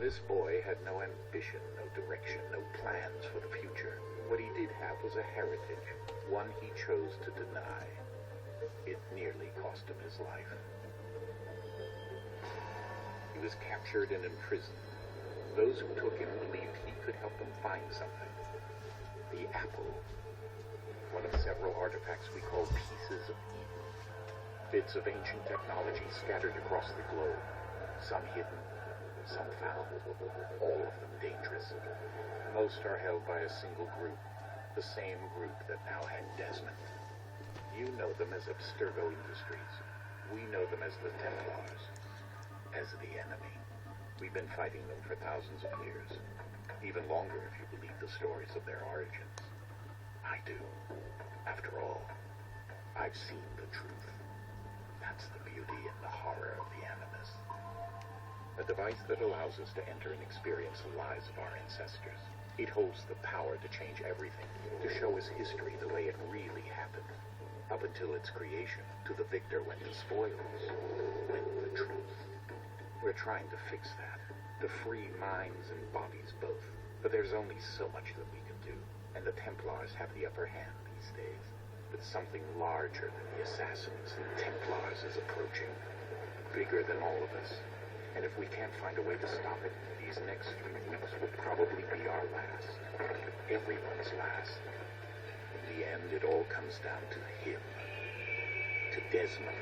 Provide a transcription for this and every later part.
This boy had no ambition, no direction, no plans for the future. What he did have was a heritage, one he chose to deny. It nearly cost him his life. He was captured and imprisoned. Those who took him believed he could help them find something. The apple. One of several artifacts we call pieces of Eden. Bits of ancient technology scattered across the globe. Some hidden, some found, all of them dangerous. Most are held by a single group, the same group that now had Desmond. You know them as Abstergo Industries. We know them as the Templars, as the enemy. We've been fighting them for thousands of years, even longer if you believe the stories of their origins. I do. After all, I've seen the truth. That's the beauty and the horror of the Animus. A device that allows us to enter and experience the lives of our ancestors. It holds the power to change everything, to show us history the way it really happened. Up until its creation, to the victor went the spoils, went the truth. We're trying to fix that, to free minds and bodies both. But there's only so much that we can do, and the Templars have the upper hand these days. But something larger than the Assassins and Templars is approaching, bigger than all of us. And if we can't find a way to stop it, these next few weeks will probably be our last. Everyone's last. In the end, it all comes down to him. To Desmond.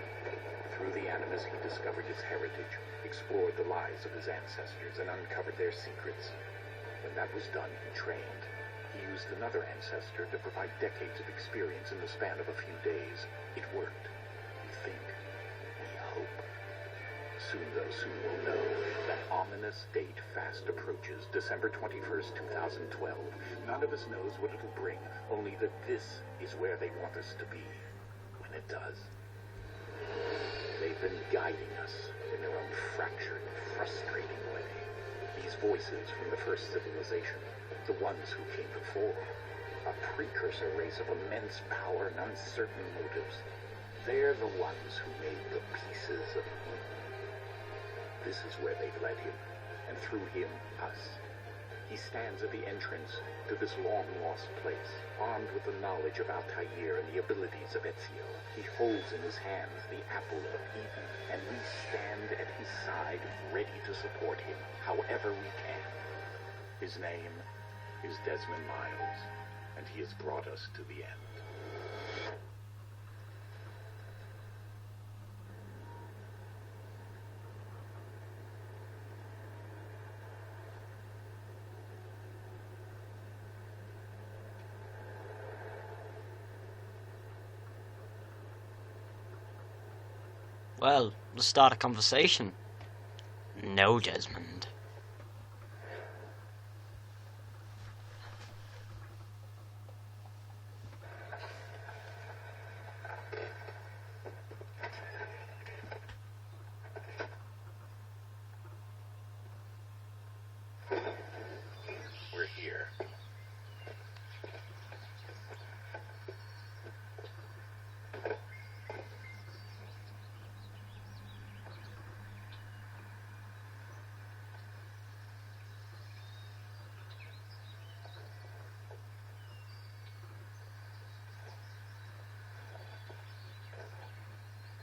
Through the Animus, he discovered his heritage, explored the lives of his ancestors, and uncovered their secrets. When that was done, he trained. He used another ancestor to provide decades of experience in the span of a few days. It worked. We think. We hope. Soon we'll know. That ominous date fast approaches, December 21st, 2012. None of us knows what it'll bring, only that this is where they want us to be, when it does. They've been guiding us in their own fractured, frustrating way. These voices from the first civilization, the ones who came before, a precursor race of immense power and uncertain motives. They're the ones who made the pieces of Eden. This is where they've led him, and through him, us. He stands at the entrance to this long-lost place, armed with the knowledge of Altair and the abilities of Ezio. He holds in his hands the apple of Eden, and we stand at his side, ready to support him, however we can. His name is Desmond Miles, and he has brought us to the end. Well, let's start a conversation. No, Desmond. We're here.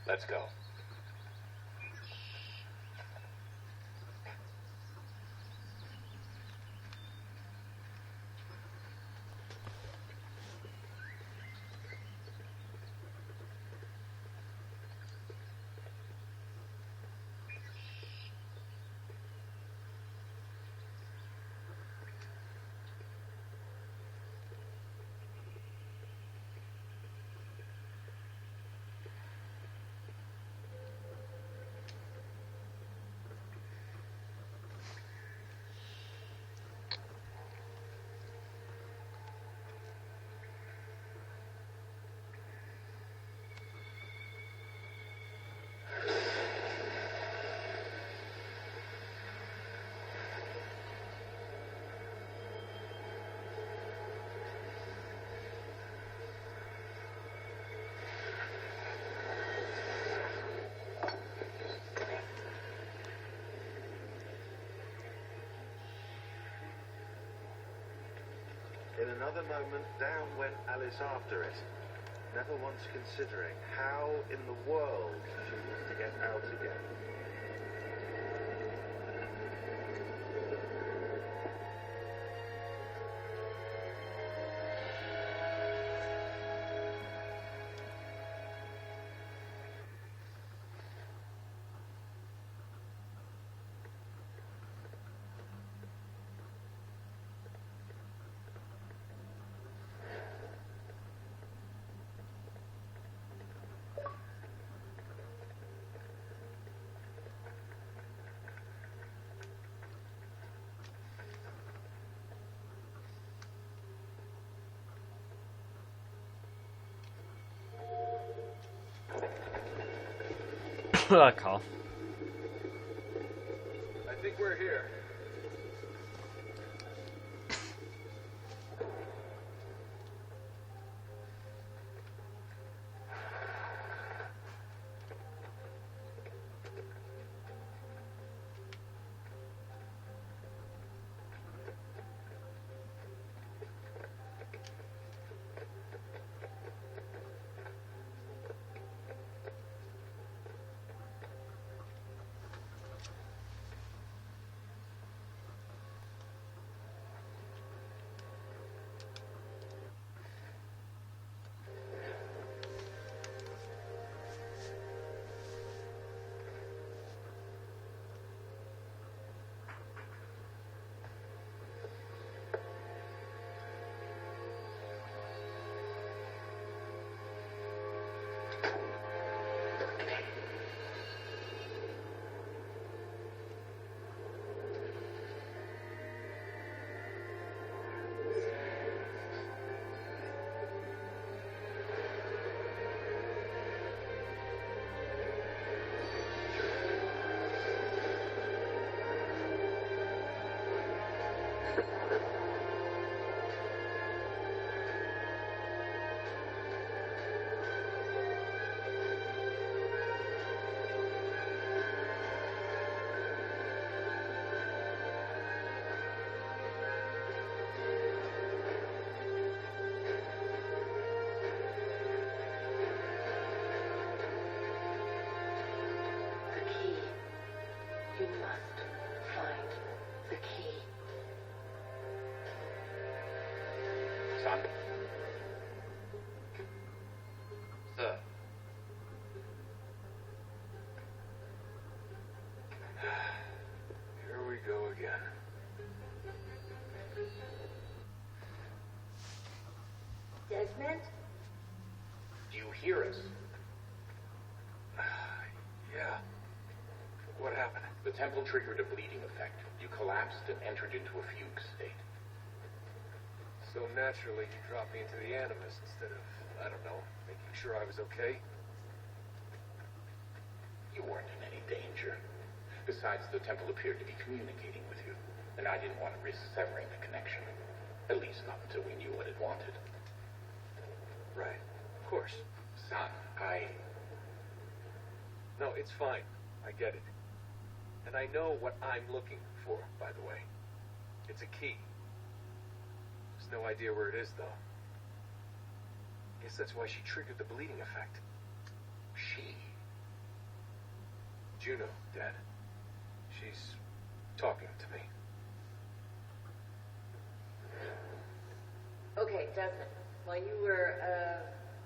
Let's go. In another moment, down went Alice after it, never once considering how in the world she was to get out again. Cough. I think we're here. You must find the key. Son. Sir. Here we go again. Desmond? Do you hear us? Yeah. What happened? The temple triggered a bleeding effect. You collapsed and entered into a fugue state. So naturally, you dropped me into the Animus instead of, I don't know, making sure I was okay? You weren't in any danger. Besides, the temple appeared to be communicating with you, and I didn't want to risk severing the connection. At least not until we knew what it wanted. Right. Of course. Son, No, it's fine. I get it. And I know what I'm looking for, by the way. It's a key. There's no idea where it is, though. Guess that's why she triggered the bleeding effect. she. Juno, Dad. She's talking to me. Okay, Desmond. While you were,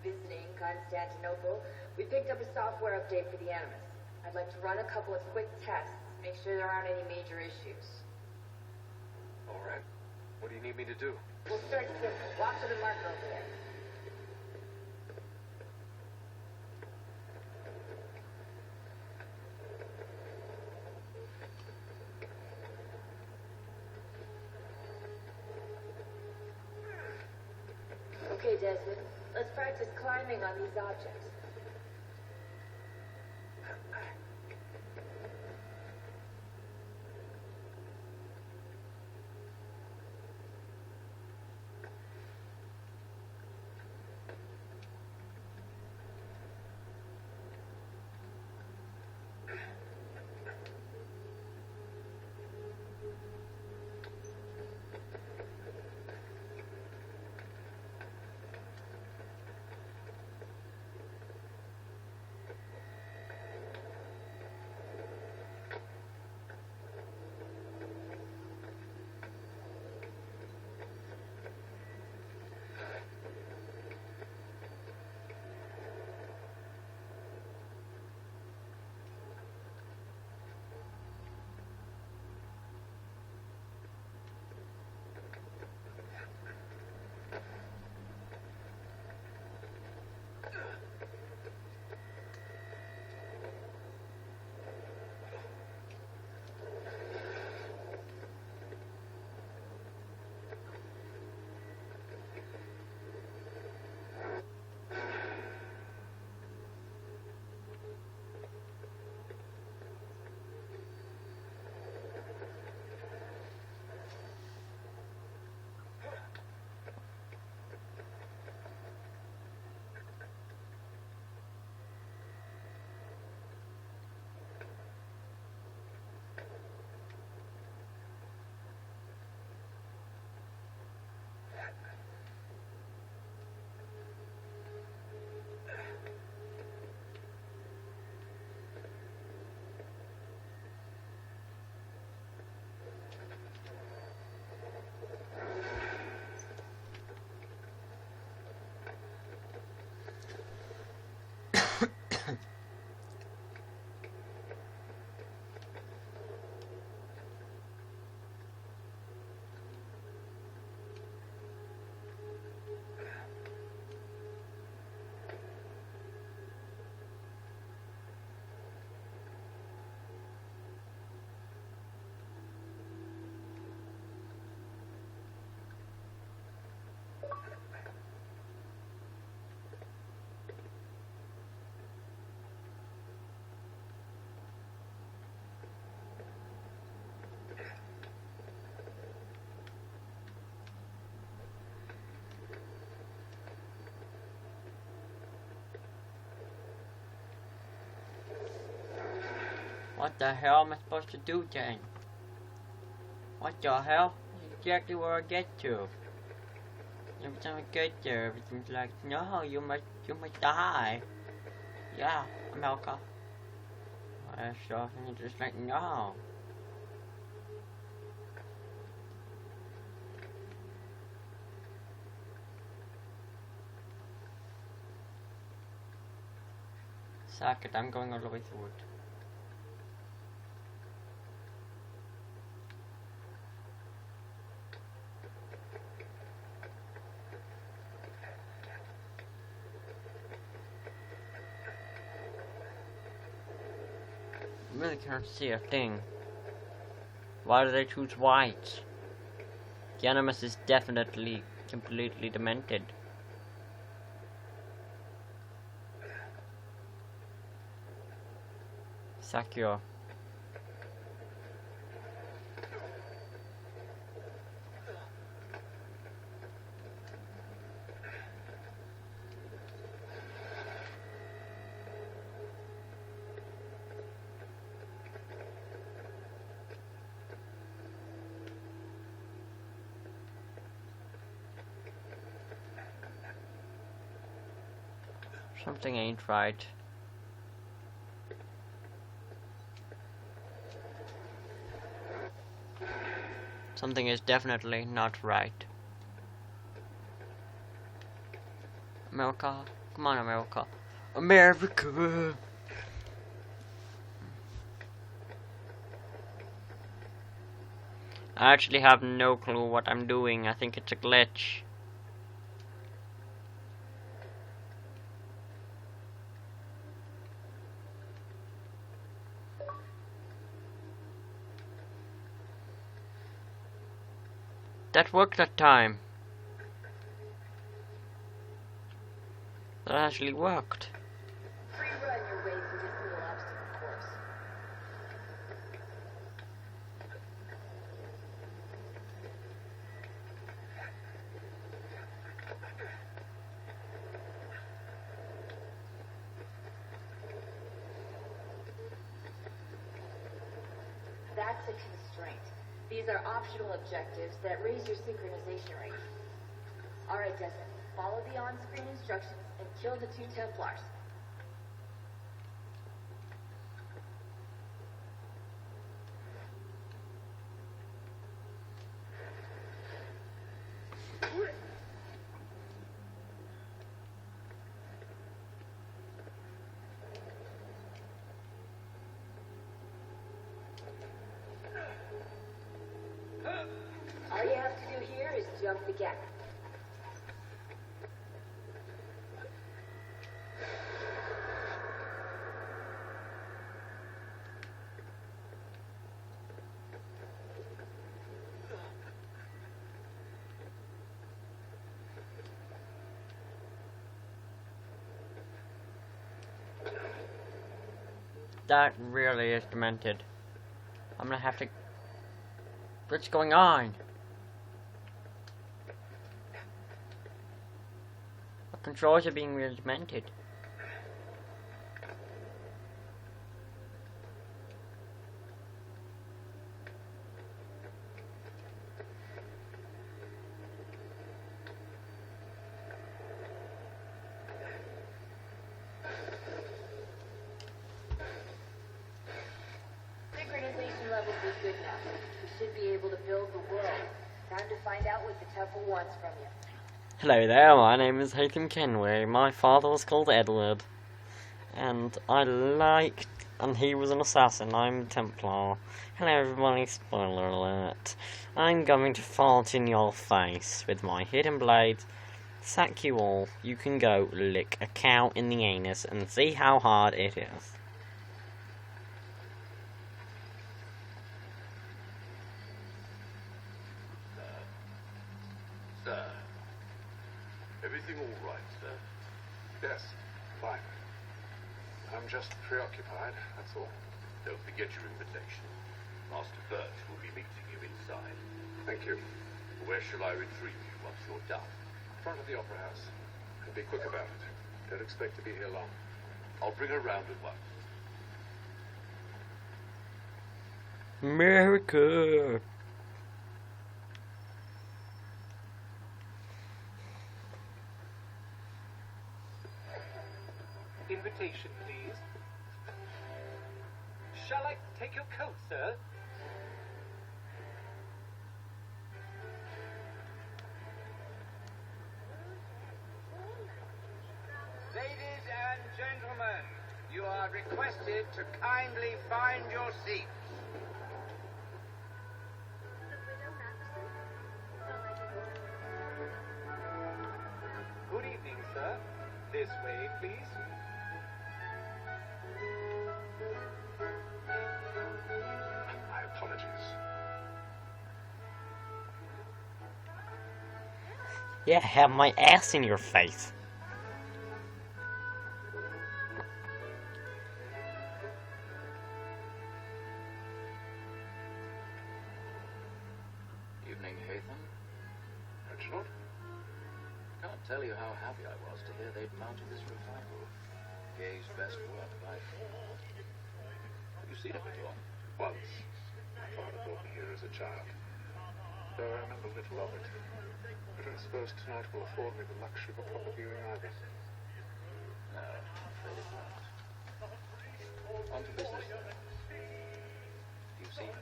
visiting Constantinople, we picked up a software update for the Animus. I'd like to run a couple of quick tests, make sure there aren't any major issues. All right. What do you need me to do? We'll start simple. Walk to the marker over there. Okay, Desmond. Let's practice climbing on these objects. What the hell am I supposed to do then? What the hell? That's exactly where I get to. Every time I get there, everything's like, no, you must die. Yeah, America. So I'm just like, no. Suck it, I'm going all the way through it. I really can't see a thing. Why do they choose white? The Animus is definitely completely demented. Sakura. Something ain't right. Something is definitely not right. America. Come on, America. America! I actually have no clue what I'm doing. I think it's a glitch. That worked that time. That actually worked. Free run your way through this little obstacle course. That's a constraint. These are optional objectives that raise your synchronization rate. Alright, Desmond, follow the on-screen instructions and kill the 2 Templars. All you have to do here is jump the gap. That really is demented. I'm gonna have to... What's going on? The controls are being really demented. Synchronization levels are good now. You should be able to build the world. Time to find out what the temple wants from you. Hello there, my name is Hatham Kenway. My father was called Edward. And and he was an assassin. I'm a Templar. Hello everybody, spoiler alert. I'm going to fart in your face with my hidden blade. Sack you all. You can go lick a cow in the anus and see how hard it is. Sir. Everything all right, sir? Yes, fine. I'm just preoccupied, that's all. Don't forget your invitation. Master Birch will be meeting you inside. Thank you. Where shall I retrieve you once you're done? Front of the Opera House. And be quick about it. Don't expect to be here long. I'll bring her round at once. America. Invitation, please. Shall I take your coat, sir? Ladies and gentlemen, you are requested to kindly find your seats. Good evening, sir. This way, please. My apologies. Yeah, have my ass in your face. Evening, Hatham. Reginald? Can't tell you how happy I was to hear they'd mounted this revival. Gay's best work by far. Have you seen it before? Once. My father brought me here as a child. Though I remember little of it. I don't suppose tonight will afford me the luxury of a proper viewing either. No, I'm afraid it won't. On to business, then. Do you see him?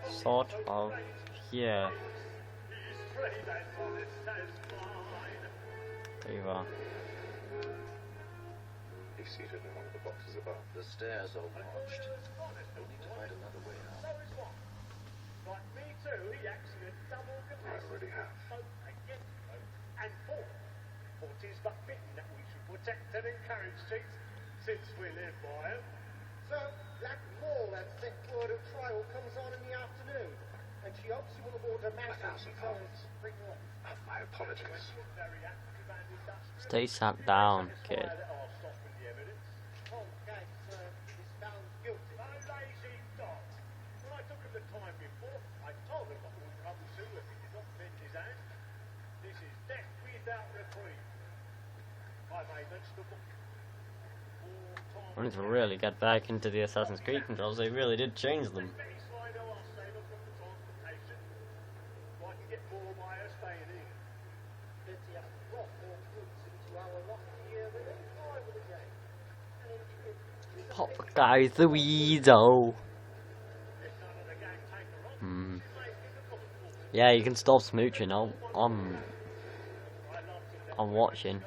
Sort of. Yeah. There you are. He's seated in one of the boxes above. The stairs are watched. We'll need to find another way out. I already have. And four, for 'tis but fitting that we should protect and encourage cheats, since we live by 'em. So, Black Moore had sent word of trial comes on in the afternoon, and she hopes you will aboard the matter £1,000. spring on. My apologies. Very happy to find this up. Stay sat down, kid. That I'll soften the evidence. Oh, Gates, is found guilty. A lazy dog. When I took him the time before, I told him I wouldn't trouble Sue if he did not bend his hand. This is death without reprieve. I made mention of the I need to really get back into the Assassin's Creed controls. They really did change them. Pop guys, the weasel. Yeah, you can stop smooching. I'm watching.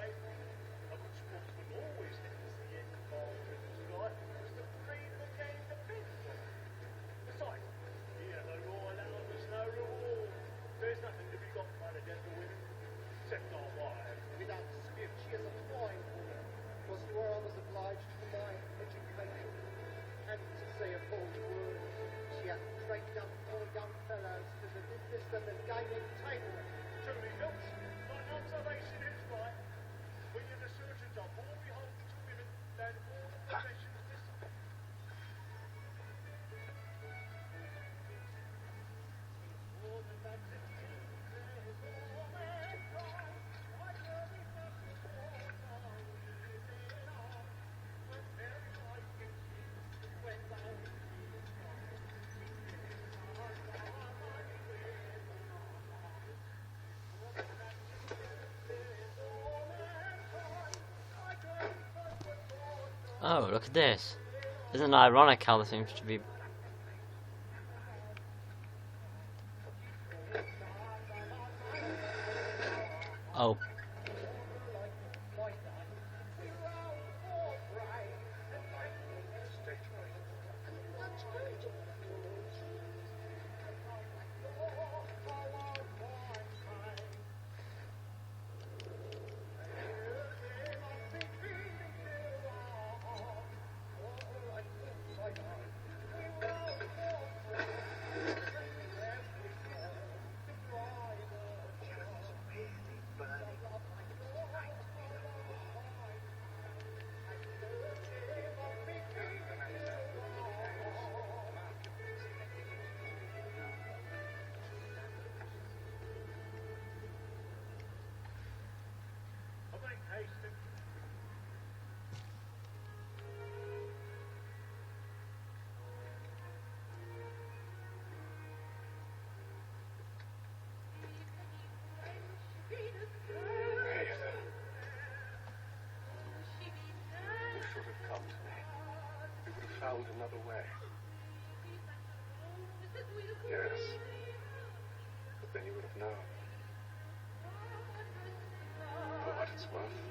Oh, look at this. Isn't it ironic how there seems to be... Oh. found another way. Yes. But then you would have known. For what it's worth,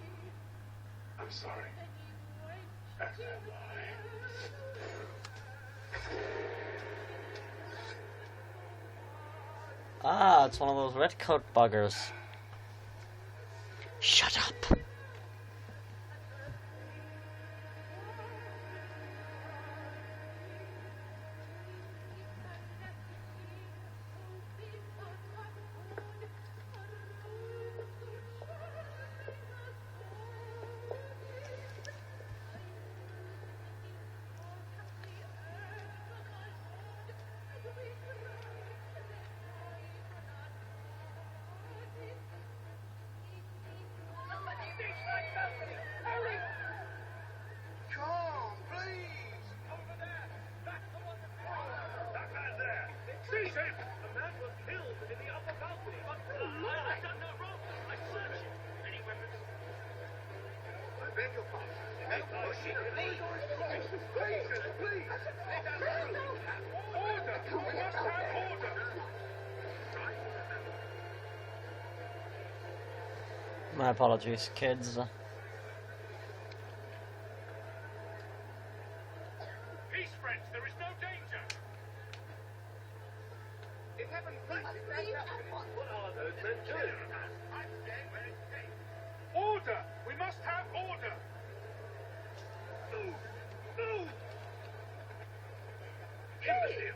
I'm sorry. As am I. Ah, it's one of those red coat buggers. Shut up. Come, please! Over there! That's the one that man there! Seize him! The man was killed in the upper balcony. But I've done no wrong. I searched him. Any weapons? I beg your pardon. Hey, pushing, please! Please! Order! We must have order! My apologies, kids. Peace, friends, there is no danger! If heaven pleases, what are those men doing? I'm staying where it's safe. Order! We must have order! Move! Move! Imbecile!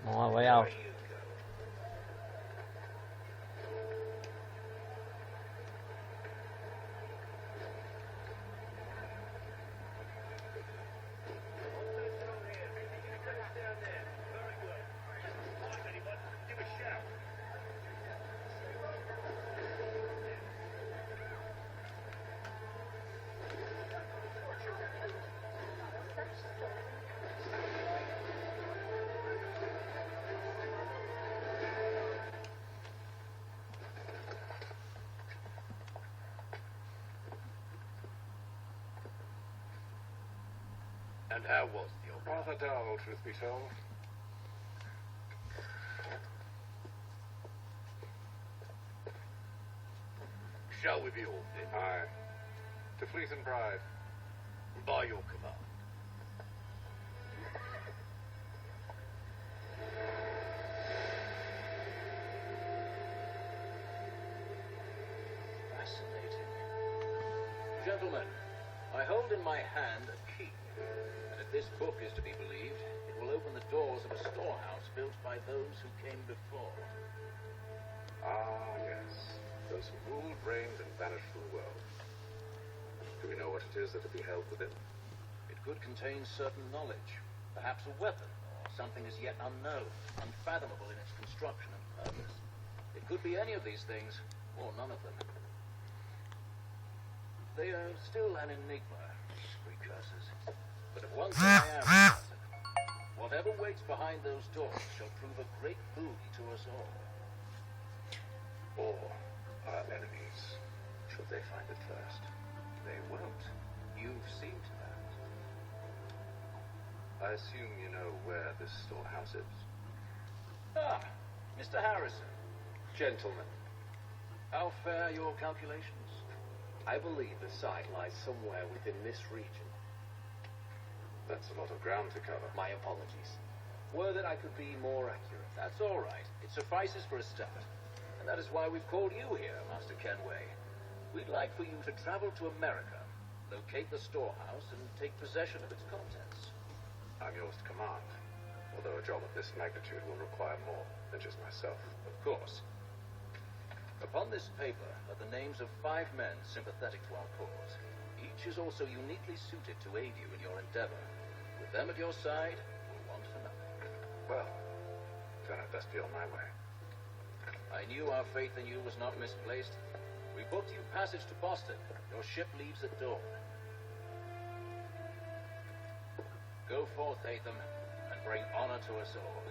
On my way out. Give a shout. And how was the old? Rather dull, truth be told. Shall we be off then? Aye. To Fleet and Bride. By your command. Fascinating. Gentlemen, I hold in my hand a key. And if this book is to be believed, it will open the doors of a storehouse built by those who came before. Ah, yes. Those who ruled, reigned, and vanished from the world. Do we know what it is that will be held within? It could contain certain knowledge, perhaps a weapon, or something as yet unknown, unfathomable in its construction and purpose. It could be any of these things, or none of them. They are still an enigma, these precursors. But of one thing I am certain. Whatever waits behind those doors shall prove a great boon to us all. Or our enemies, should they find it first? They won't. You've seen to that. I assume you know where this storehouse is. Ah, Mr. Harrison. Gentlemen, How fare your calculations? I believe the site lies somewhere within this region. That's a lot of ground to cover. My apologies. Were that I could be more accurate. That's all right. It suffices for a start. And that is why we've called you here, Master Kenway. We'd like for you to travel to America, locate the storehouse, and take possession of its contents. I'm yours to command, although a job of this magnitude will require more than just myself. Of course. Upon this paper are the names of 5 men sympathetic to our cause. Each is also uniquely suited to aid you in your endeavor. With them at your side, we'll want for nothing. Well, then I'd best be on my way. I knew our faith in you was not misplaced. We booked you passage to Boston. Your ship leaves at dawn. Go forth, Hatham, and bring honor to us all.